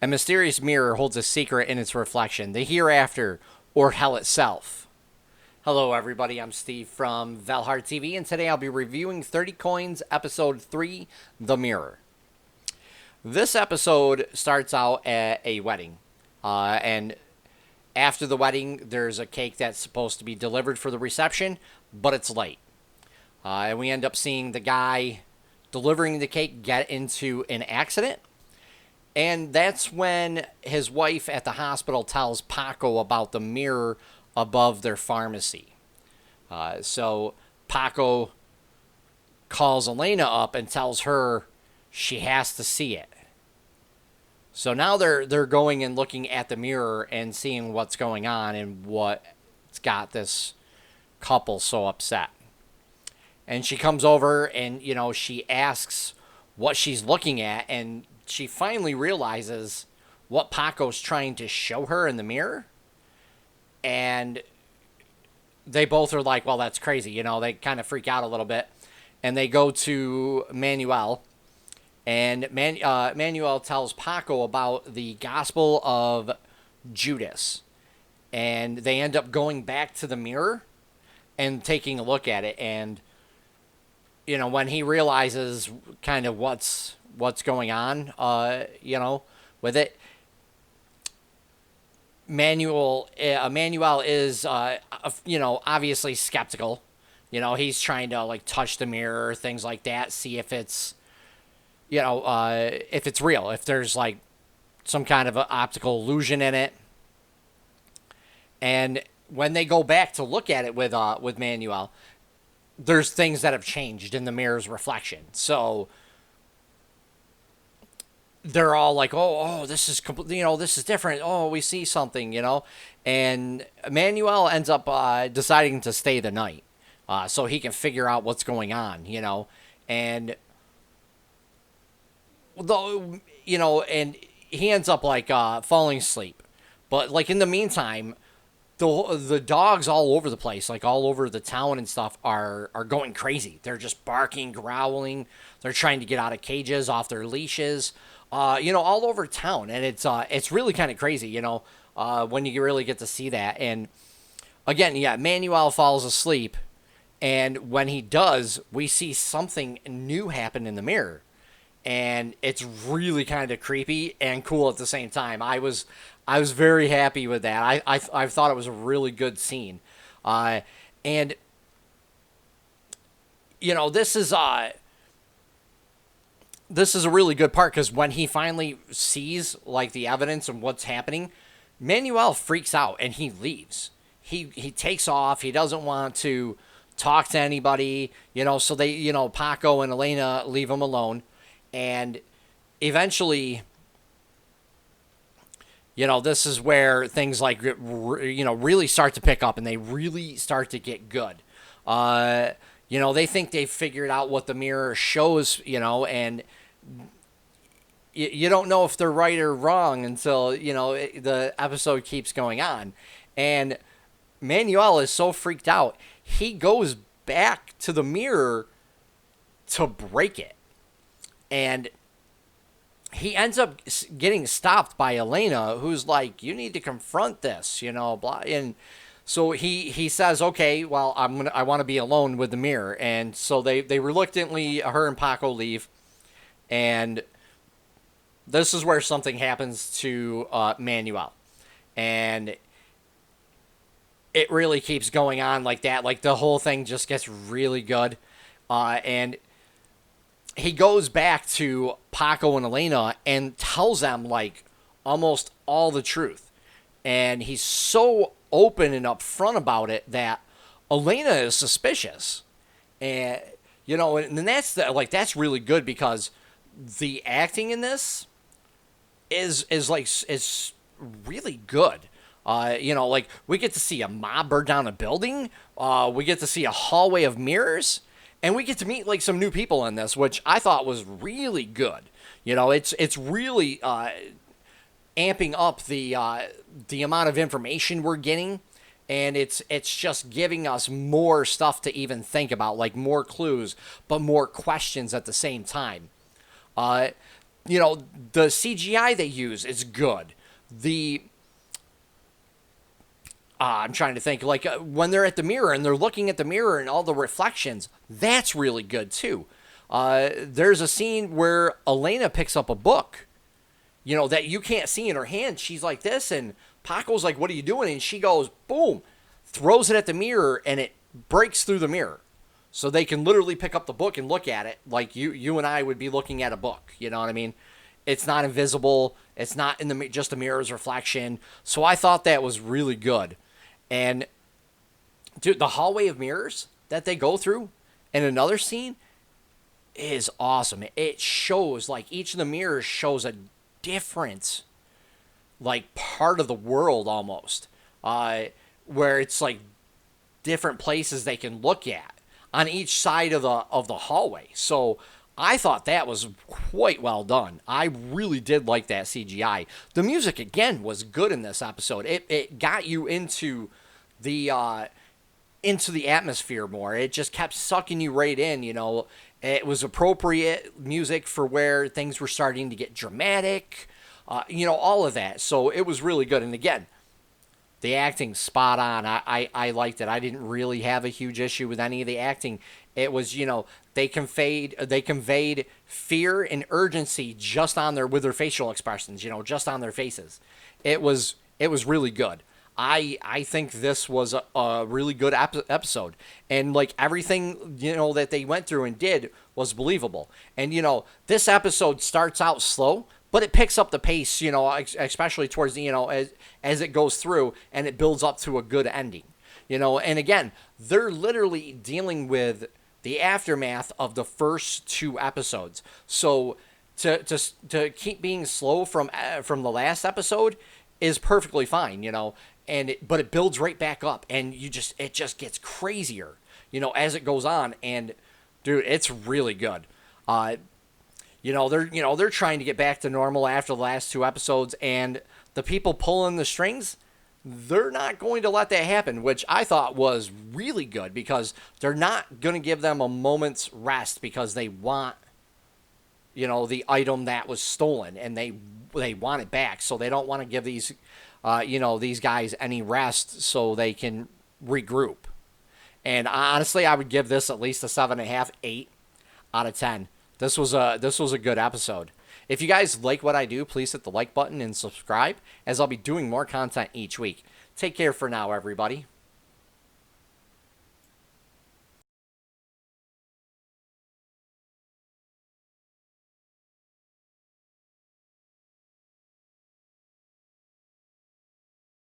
A mysterious mirror holds a secret in its reflection, the hereafter, or hell itself. Hello, everybody. I'm Steve from VALHARTV, and today I'll be reviewing 30 Coins, Episode 3, The Mirror. This episode starts out at a wedding, and after the wedding, there's a cake that's supposed to be delivered for the reception, but it's late. And we end up seeing the guy delivering the cake get into an accident. And that's when his wife at the hospital tells Paco about the mirror above their pharmacy. So Paco calls Elena up and tells her she has to see it. So now they're going and looking at the mirror and seeing what's going on and what's got this couple so upset. And she comes over and, she asks what she's looking at, and she finally realizes what Paco's trying to show her in the mirror. And they both are like, well, that's crazy. They kind of freak out a little bit. And they go to Manuel. And Manuel tells Paco about the Gospel of Judas. And they end up going back to the mirror and taking a look at it. And, when he realizes kind of what's going on, with it, Manuel is, obviously skeptical. He's trying to, touch the mirror, things like that, see if it's, if it's real, if there's, some kind of an optical illusion in it. And when they go back to look at it with Manuel, there's things that have changed in the mirror's reflection. So they're all like, oh, this is completely, this is different. Oh, we see something, And Manuel ends up deciding to stay the night so he can figure out what's going on, And though, and he ends up falling asleep. But in the meantime, the dogs all over the place, all over the town and stuff, are going crazy. They're just barking, growling. They're trying to get out of cages, off their leashes, all over town. And it's really kind of crazy, when you really get to see that. And again, yeah, Manuel falls asleep. And when he does, we see something new happen in the mirror. And it's really kind of creepy and cool at the same time. I was very happy with that. I thought it was a really good scene, and this is a really good part, because when he finally sees the evidence and what's happening, Manuel freaks out and he leaves. He takes off. He doesn't want to talk to anybody. So they Paco and Elena leave him alone. And eventually, this is where things really start to pick up, and they really start to get good. They think they've figured out what the mirror shows, and you don't know if they're right or wrong until, the episode keeps going on. And Manuel is so freaked out, he goes back to the mirror to break it. And he ends up getting stopped by Elena, who's like, you need to confront this, blah. And so he says, okay, well, I want to be alone with the mirror. And so they reluctantly, her and Paco leave. And this is where something happens to Manuel. And it really keeps going on like that. The whole thing just gets really good. And he goes back to Paco and Elena and tells them almost all the truth. And he's so open and upfront about it that Elena is suspicious. And, and that's that's really good, because the acting in this is really good. We get to see a mob burn down a building. We get to see a hallway of mirrors. And we get to meet some new people in this, which I thought was really good. It's really amping up the amount of information we're getting, and it's just giving us more stuff to even think about, more clues, but more questions at the same time. the CGI they use is good. The I'm trying to think, like when they're at the mirror and they're looking at the mirror and all the reflections, that's really good too. There's a scene where Elena picks up a book, that you can't see in her hand. She's like this, and Paco's like, "What are you doing?" And she goes, boom, throws it at the mirror, and it breaks through the mirror. So they can literally pick up the book and look at it like you and I would be looking at a book. You know what I mean? It's not invisible. It's not in just the mirror's reflection. So I thought that was really good. And dude, the hallway of mirrors that they go through in another scene is awesome. It shows, like, each of the mirrors shows a different, like, part of the world almost, where it's like different places they can look at on each side of the hallway. So I thought that was quite well done. I really did like that CGI. The music, again, was good in this episode. It got you into the atmosphere more. It just kept sucking you right in, It was appropriate music for where things were starting to get dramatic, all of that. So it was really good. And again, the acting spot on. I liked it. I didn't really have a huge issue with any of the acting. It was, they conveyed fear and urgency just with their facial expressions, just on their faces. It was really good. I think this was a really good episode. And, like, everything, that they went through and did was believable. And, this episode starts out slow, but it picks up the pace, especially towards the, as it goes through, and it builds up to a good ending. And again, they're literally dealing with the aftermath of the first 2 episodes. So to keep being slow from the last episode is perfectly fine, but it builds right back up, and it just gets crazier, as it goes on. And dude, it's really good. They're trying to get back to normal after the last 2 episodes, and the people pulling the strings, they're not going to let that happen, which I thought was really good, because they're not going to give them a moment's rest because they want, the item that was stolen, and they want it back. So they don't want to give these guys any rest so they can regroup. And honestly, I would give this at least a 7.5, 8 out of 10. This was a good episode. If you guys like what I do, please hit the like button and subscribe, as I'll be doing more content each week. Take care for now, everybody.